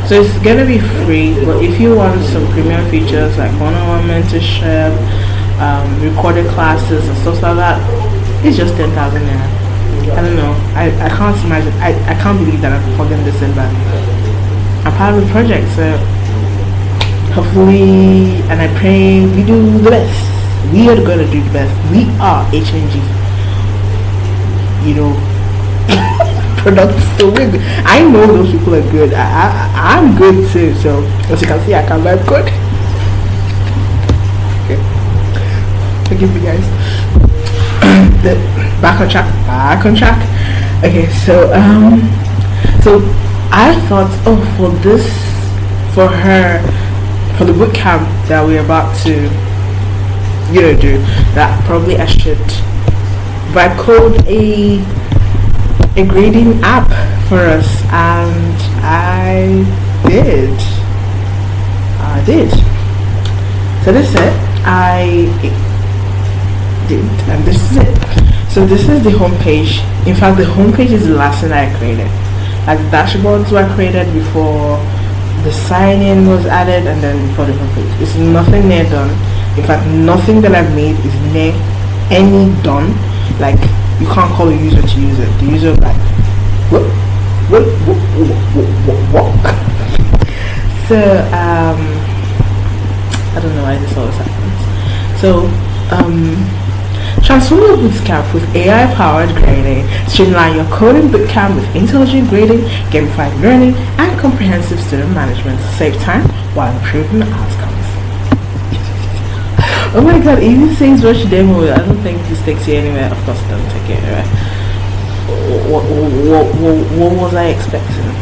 So it's gonna be free, but if you want some premium features like one-on-one mentorship, recorded classes and stuff like that, it's just 10,000 naira. I don't know. I can't imagine. I can't believe that I'm plugging this in, but I'm part of the project, so hopefully, and I pray we do the best. We are gonna do the best. We are HNG, you know, products. So I know those people are good. I'm good too. So as you can see, I can vibe good. Okay, forgive me, guys. Back on track. Back on track. Okay, so I thought, for her, for the bootcamp that we're about to, do, that probably I should vibe code a grading app for us, and I did. So this is it. I did, and this is it. So this is the homepage. In fact, the homepage is the last thing I created. Like the dashboards were created before the sign-in was added, and then before the homepage. It's nothing near done. In fact, nothing that I've made is near any done. Like, you can't call a user to use it. The user like, what? So I don't know why this always happens. So transform your bootcamp with AI-powered grading. Streamline your coding bootcamp with intelligent grading, gamified learning, and comprehensive student management. Save time while improving outcomes. Oh my god, it even says rush demo. I don't think this takes you anywhere. Of course it doesn't take you anywhere. What was I expecting?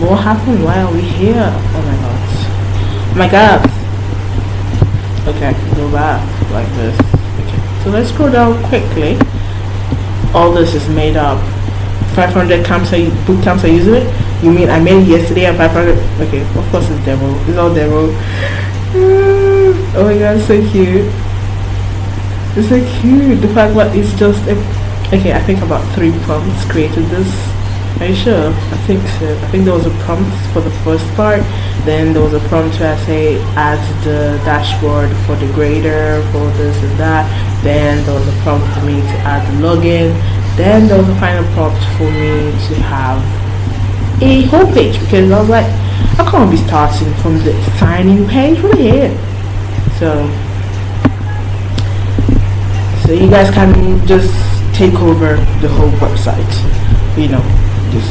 What happened? Why are we here? Oh my god. Okay, I can go back like this. Okay, so let's scroll down quickly. All this is made up. 500 boot camps are using it? You mean I made it yesterday and 500? Okay, of course it's demo. It's all demo. Oh my god, so cute. It's so cute. The fact that it's just okay, I think about 3 prompts created this. Are you sure? I think so. I think there was a prompt for the first part, then there was a prompt where I say add the dashboard for the grader, for this and that, then there was a prompt for me to add the login, then there was a final prompt for me to have a homepage, because I was like, I can't be starting from the sign-in page right here. So you guys can just take over the whole website, this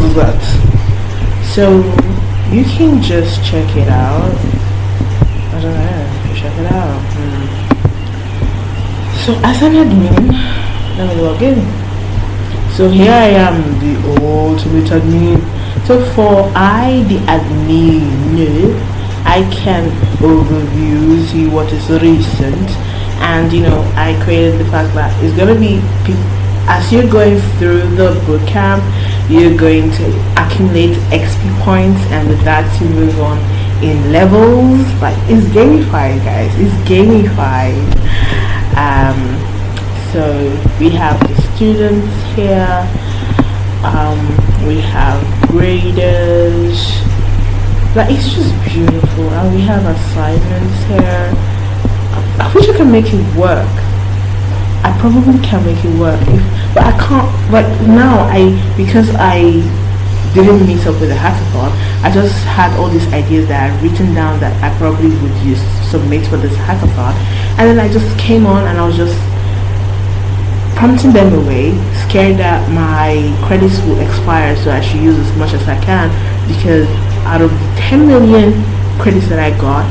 is that. So you can just check it out. I don't know, check it out. So as an admin, let me log in. So here I am, the ultimate admin. So for the admin, I can overview, see what is recent, and I created the fact that it's gonna be as you're going through the bootcamp, you're going to accumulate XP points, and with that you move on in levels. Like, it's gamified, guys. It's gamified. So we have the students here. We have graders. Like, it's just beautiful, and we have assignments here. I wish I could make it work. I probably can make it work, but I can't. Like now, because I didn't meet up with a hackathon, I just had all these ideas that I'd written down that I probably would use submit for this hackathon, and then I just came on and I was just prompting them away, scared that my credits will expire, so I should use as much as I can, because out of the 10 million credits that I got,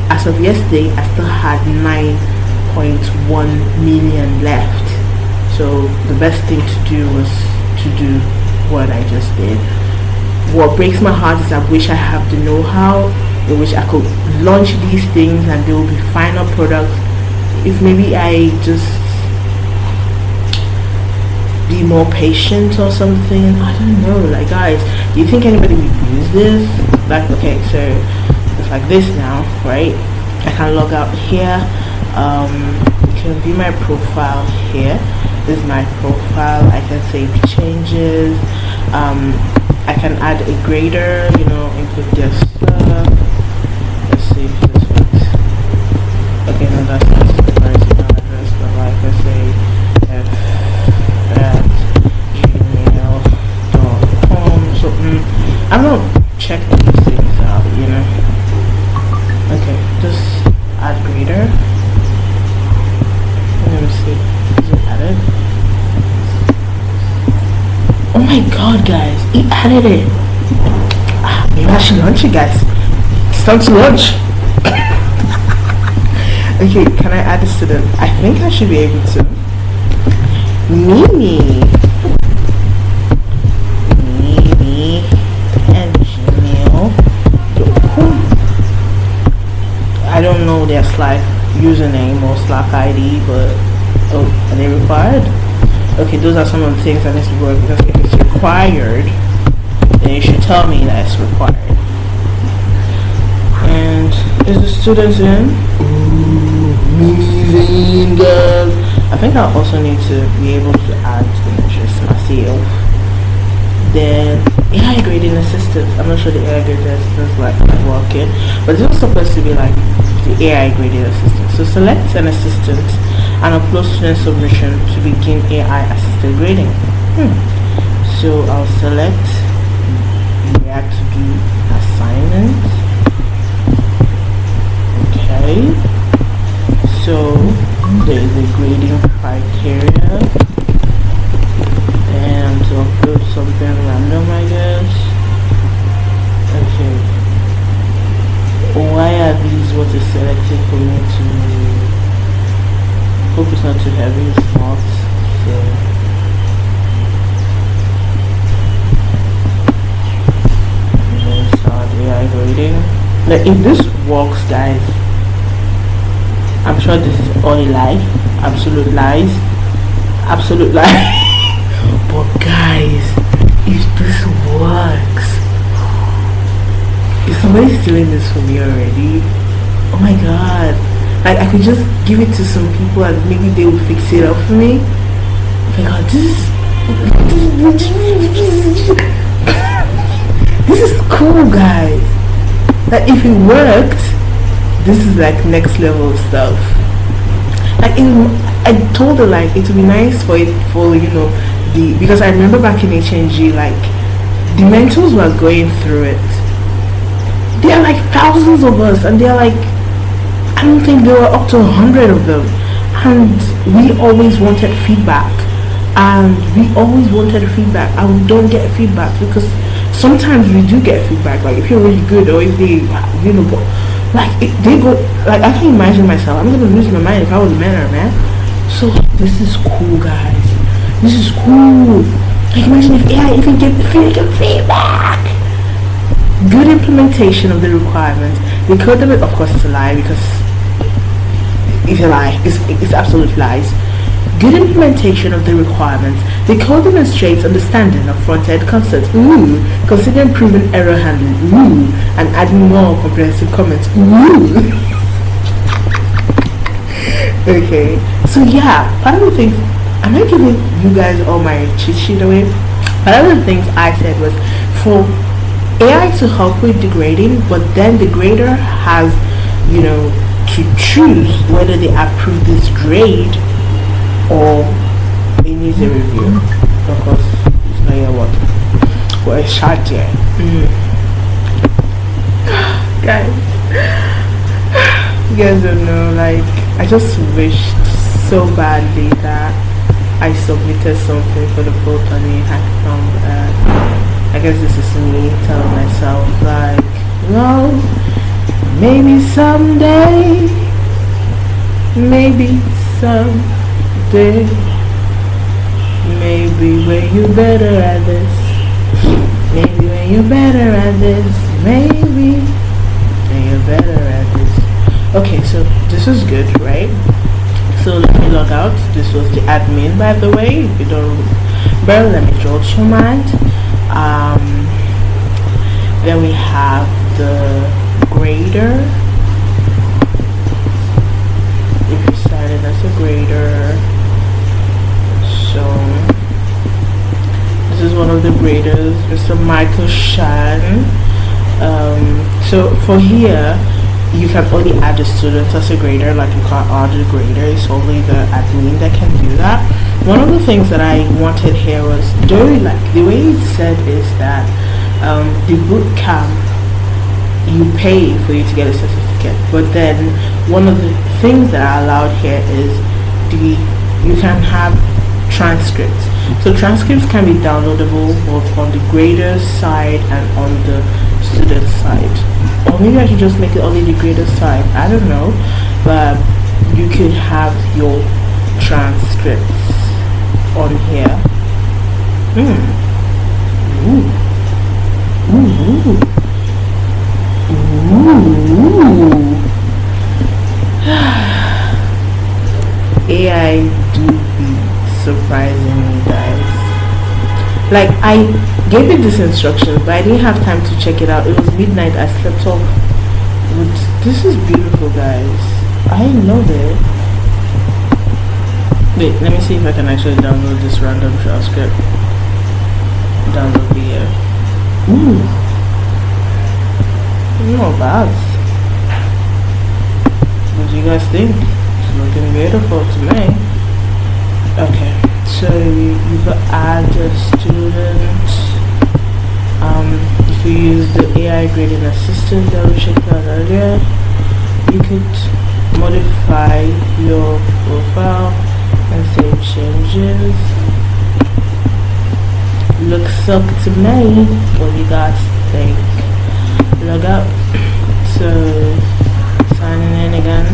as of yesterday, I still had 9.1 million left. So the best thing to do was to do what I just did. What breaks my heart is I wish I have the know-how. I wish I could launch these things and they will be final products. If maybe I just be more patient or something, I don't know. Like, guys, do you think anybody would use this? Like, okay, so it's like this now, right? I can log out here. You can view my profile here. This is my profile. I can save changes. I can add a grader, input their stuff. Let's see if this works. Okay, no, that's not the right email address, but like I say, f@gmail.com. So I'm not checking these things out, Okay, just my god, guys, he added it. Maybe I should launch it, guys. It's time to launch. Okay, can I add a student? I think I should be able to. Mimi and gmail.com. I don't know their Slack username or Slack ID, but are they required? Okay, those are some of the things that needs to work, because if it's required, then you should tell me that it's required. And is the students in? Mini guys. I think I also need to be able to add images myself. Then AI grading assistance. I'm not sure the AI grading assistance like working, but this was supposed to be like the AI grading assistant. So select an assistant and upload student submission to begin AI assisted grading. So I'll select React to do assignment. Okay. So there is a grading criteria, and to upload something random, I guess. Okay. Why are these what is selected for me to? Hope it's not too heavy. It's not. So then start AI grading. Now, if this works, guys, I'm sure this is all a lie, absolute lies, absolute lie. But guys, if this works, is somebody stealing this from me already? Oh my god, like I could just give it to some people and maybe they will fix it up for me. Oh my god, this is cool, guys. Like if it worked, this is like next level stuff. Like I told her like it would be nice for it for because I remember back in HNG, like the mentors were going through it. There are like thousands of us, and they're like, I don't think there were up to 100 of them, and we always wanted feedback, and we don't get feedback, because sometimes we do get feedback, like if you're really good, or if they like they go, like I can imagine myself, I'm gonna lose my mind if I was a man. So this is cool, guys. This is cool. Like imagine if AI even get feedback. Good implementation of the requirements. The code of it, of course, it's a lie, because it's a lie. It's absolute lies. Good implementation of the requirements. The code demonstrates understanding of front-end concepts. Consider improving error handling. And adding more comprehensive comments. Okay. So yeah, part of the things, I'm not giving you guys all my cheat sheet away. Part of the things I said was for AI to help with the grading, but then the grader has, to choose whether they approve this grade or it needs a review. Of course, it's not your work. Well, it's short here. Guys, you guys don't know, like, I just wished so badly that I submitted something for the Bolt.new Uncompleted. I guess this is me telling myself, like, well, maybe someday, maybe when you're better at this, maybe when you're better at this. Okay, so this is good, right? So let me log out. This was the admin, by the way. If you don't remember, let me jog your mind. Then we have the grader. If you started as a grader, so this is one of the graders, Mr. Michael Shan. So for here, you can only add the students as a grader, like you can't add the grader. It's only the admin that can do that. One of the things that I wanted here was the way it said is that the bootcamp, you pay for you to get a certificate, but then one of the things that are allowed here is you can have transcripts. So transcripts can be downloadable both on the grader's side and on the student side. Or maybe I should just make it only the grader's side. I don't know. But you could have your transcripts on here. Ooh. Ooh. Ooh. AI do be surprising me, guys. Like, I gave it this instruction, but I didn't have time to check it out. It was midnight. I slept off. But this is beautiful, guys. I love it. Wait, let me see if I can actually download this random transcript. Download here. Ooh. Not bad. What do you guys think? It's looking beautiful to me. Okay, so you could add a student. If you use the AI grading assistant that we checked out earlier, you could modify your profile and save changes. Looks up to me. What do you guys think? Log out. So signing in again.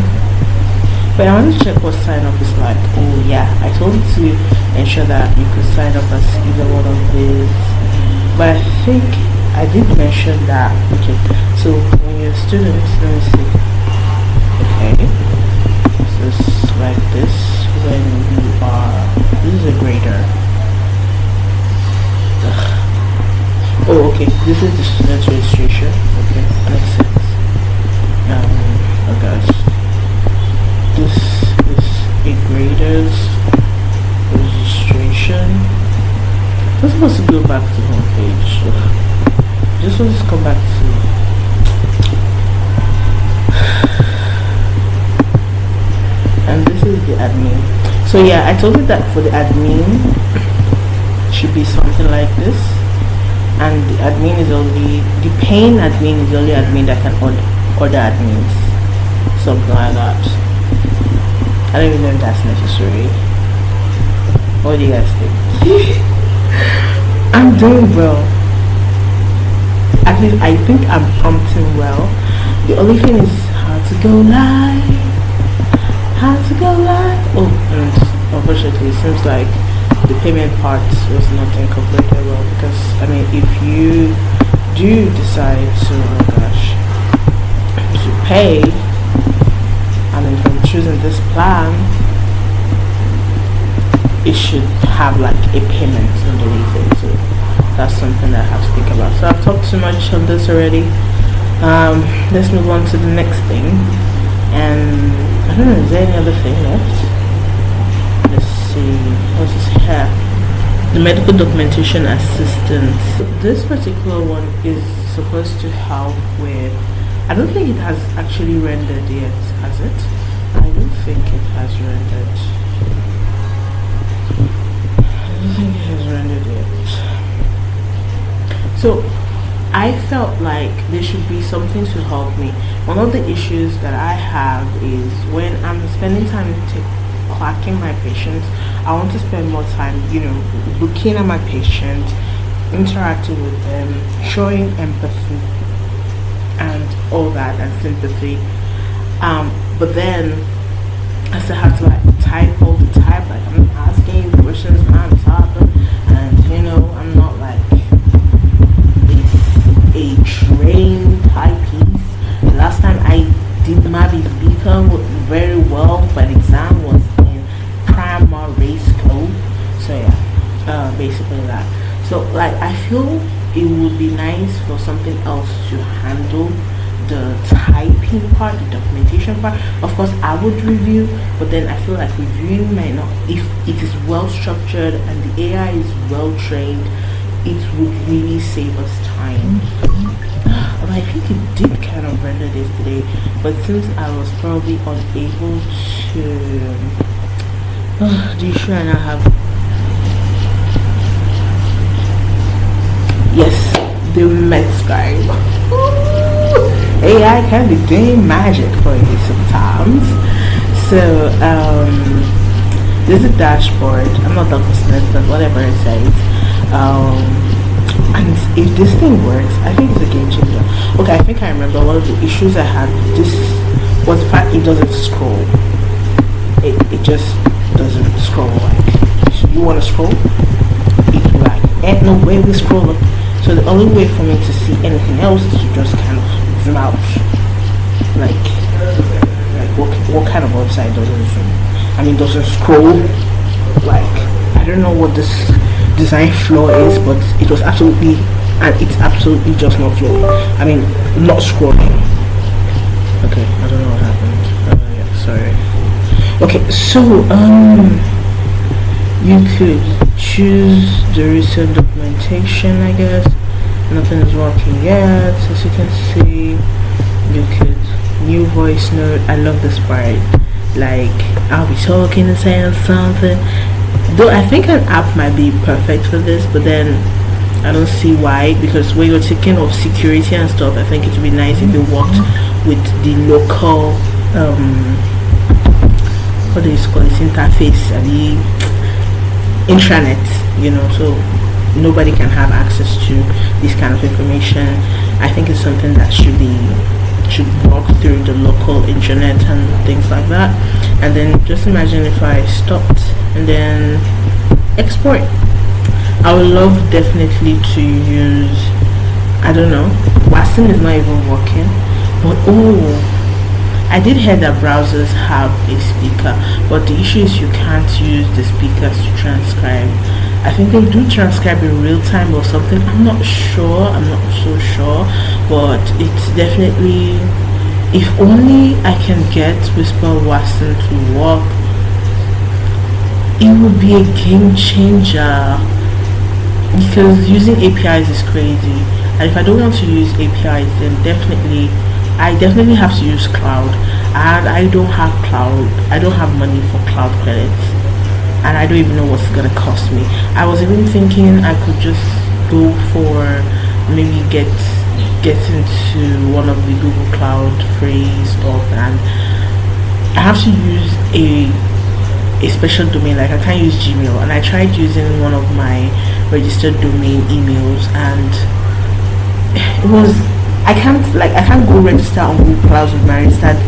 But I want to check what sign up is like. Oh yeah, I told you to ensure that you could sign up as either one of these. But I think I did mention that. Okay, so when you're a student, let me see. Okay, so it's like this when you are. This is a grader. Oh, okay. This is the student registration. Okay, makes sense. Oh gosh. This is a grader's registration. I'm supposed to go back to home page. Just want to come back to. And this is the admin. So yeah, I told you that for the admin, it should be something like this. And the admin is only, the paying admin is only admin that can order admins. Something like that. I don't even know if that's necessary. What do you guys think? I'm doing well. At least I think I'm prompting well. The only thing is how to go live. How to go live. Oh, and unfortunately it seems like the payment part was not incorporated well, because I mean, if you do decide to, oh gosh, to pay, I mean, from choosing this plan, it should have like a payment underneath it. So that's something that I have to think about. So I've talked too much on this already. Let's move on to the next thing. And I don't know, is there any other thing left? Let's see, what's this here? The medical documentation assistant. This particular one is supposed to help with, I don't think it has actually rendered yet, has it? I don't think it has rendered. I don't think it has rendered yet. So I felt like there should be something to help me. One of the issues that I have is when I'm spending time clocking my patients, I want to spend more time, looking at my patients, interacting with them, showing empathy and all that, and sympathy. But then I still have to like type all the time, like I'm asking you questions when I'm talking, and I'm not like a trained typist. The last time I did my beacon very well, but the exam was in primary school. So yeah, basically that. So like I feel it would be nice for something else to handle the typing part, the documentation part. Of course I would review, but then I feel like reviewing might not, if it is well structured and the AI is well trained, it would really save us time. But I think it did kind of render this today, but since I was probably unable to, do you sure I now have, yes, the Metscribe. AI can be doing magic for you sometimes. So This is a dashboard. I'm not Dr. Smith, but whatever it says. And if this thing works, I think it's a game changer. Okay, I think I remember one of the issues I had with this was the fact it doesn't scroll. It just doesn't scroll. Like, so you want to scroll, it's like, ain't no way we scroll up. So the only way for me to see anything else is to just kind of zoom out. Like what kind of website doesn't zoom? I mean, doesn't scroll. Like, I don't know what this design flaw is, but it was absolutely, and it's absolutely just not flowing. I mean, not scrolling. Okay, I don't know what happened. Yeah, sorry. Okay, so you could choose the recent documentation, I guess. Nothing is working yet, as you can see. You could new voice note. I love this part. Like, I'll be talking and saying something. Though I think an app might be perfect for this, but then I don't see why, because when you're thinking of security and stuff, I think it would be nice if you worked with the local what do you call it, interface, the intranet, you know, so nobody can have access to this kind of information. I think it's something that should walk through the local internet and things like that. And then just imagine if I stopped and then export. I would love definitely to use, I don't know, Watson is not even working, but I did hear that browsers have a speaker, but the issue is you can't use the speakers to transcribe. I think they do transcribe in real time or something. I'm not so sure, but it's definitely, if only I can get Whisper Watson to work, it would be a game changer, because using APIs is crazy. And if I don't want to use APIs, then I definitely have to use cloud, and I don't have money for cloud credits, and I don't even know what's gonna cost me. I was even thinking I could just go for maybe get into one of the Google Cloud free stuff, and I have to use a special domain. Like, I can't use Gmail, and I tried using one of my registered domain emails, and it was, I can't go register on Google Cloud with my registered.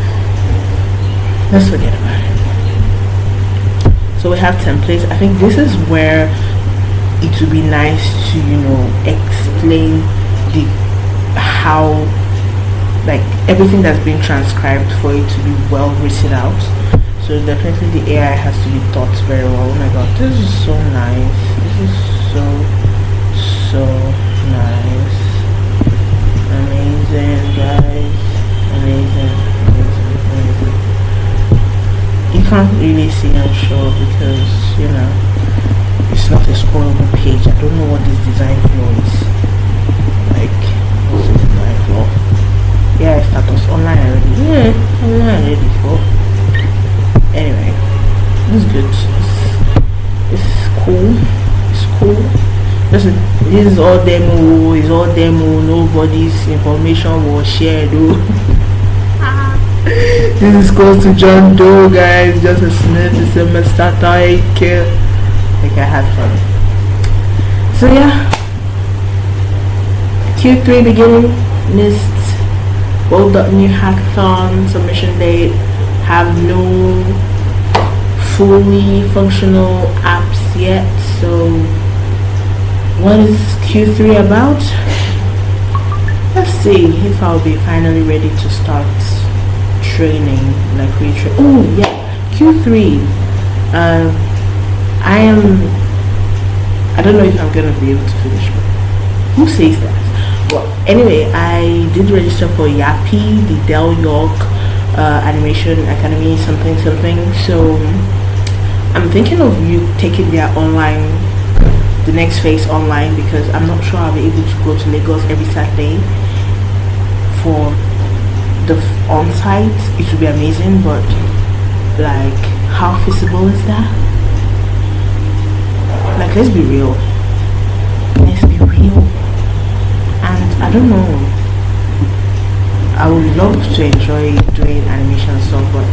Let's forget about it. So we have templates. I think this is where it would be nice to, you know, explain how, like, everything that's been transcribed for it to be well written out. So definitely the AI has to be taught very well. Oh my god, this is so nice. This is so nice. Amazing, guys. Amazing. You can't really see, I'm sure, because, you know, it's not a scrollable page. I don't know what this design flow is. Like, what's this design flow? Yeah, status online already. Yeah, online already. Anyway, it's good. It's cool. It's cool. This is all demo. It's all demo. Nobody's information was shared. This is close to John Doe, guys. Just a sniff. The semester like I had fun. So yeah, Q3 beginning list. Bolt.new hackathon submission date. Have no fully functional apps yet, so what is Q3 about? Let's see if I'll be finally ready to start training, like retrain. Oh yeah, Q3. I don't know if I'm gonna be able to finish, but who says that? Well, anyway, I did register for Yappy, the Del York Animation Academy, something. So I'm thinking of you taking their online, the next phase online, because I'm not sure I'll be able to go to Lagos every Saturday for the on-site. It would be amazing, but like, how feasible is that? Like, let's be real, and I don't know, I would love to enjoy doing animation and stuff, but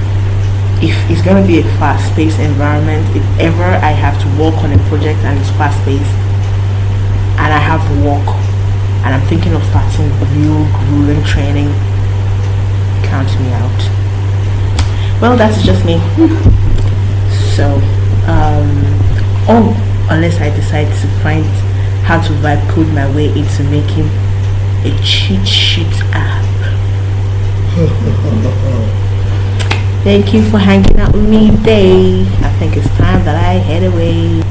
if it's going to be a fast-paced environment. If ever I have to work on a project and it's fast-paced and I have work and I'm thinking of starting real grueling training, count me out. Well, that's just me. So unless I decide to find how to vibe code my way into making a cheat sheet app. Thank you for hanging out with me today. I think it's time that I head away.